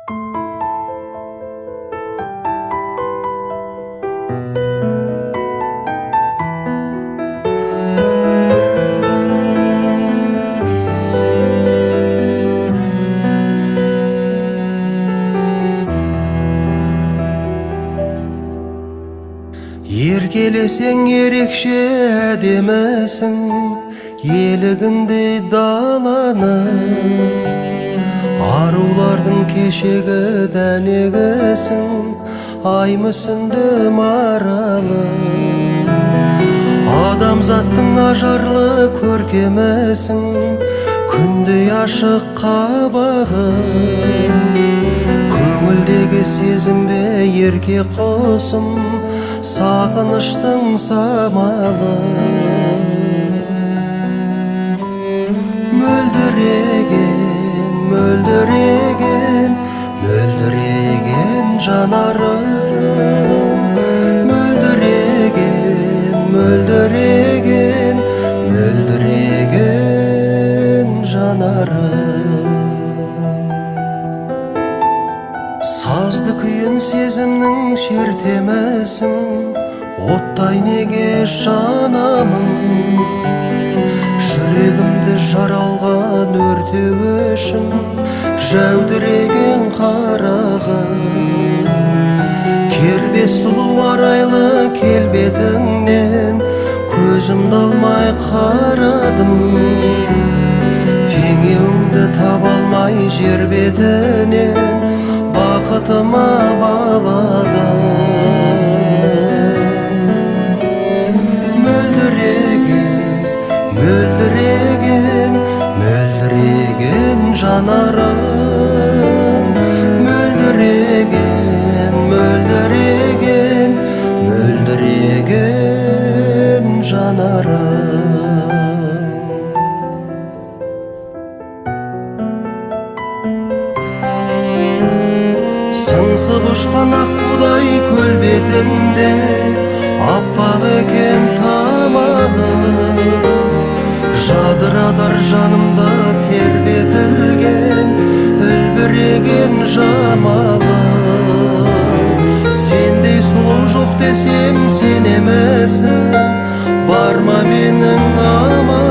Еркелесең ерекше әдемісің, елігіндей даланы, арулардың кешегі дәнегісің, ай мүсінді маралы. Адамзаттың ажарлы көркемісің, күндей ашық қабағы, көңілдегі сезімбе ерке қосым, сағыныштың самалы. Мөлдіреген, мөлдіреген, мөлдіреген жанарым, мөлдіреген, мөлдіреген, мөлдіреген жанарым. Сазды күйін сезімнің шертемісің, оттай неге жанамын, жүрегімді жаралған өртеу үшін жәудіреген қарағым. Кербез сұлу арайлы келбетіңнен көзімді алмай қарадым, теңеуіңді таба алмай жер бетінен бақытыма баладым. Мөлдіреген, мөлдіреген, мөлдіреген жанарым, мөлдіреген, мөлдіреген, мөлдіреген жанарым. Сыңсып ұшқан аққудай көл бетінде, аппақ екен тамағы, жадыратар жанымда тербетілген үлбіреген жамалы. Сендей сұлу жоқ десем сенемісің, бар ма менің амалым?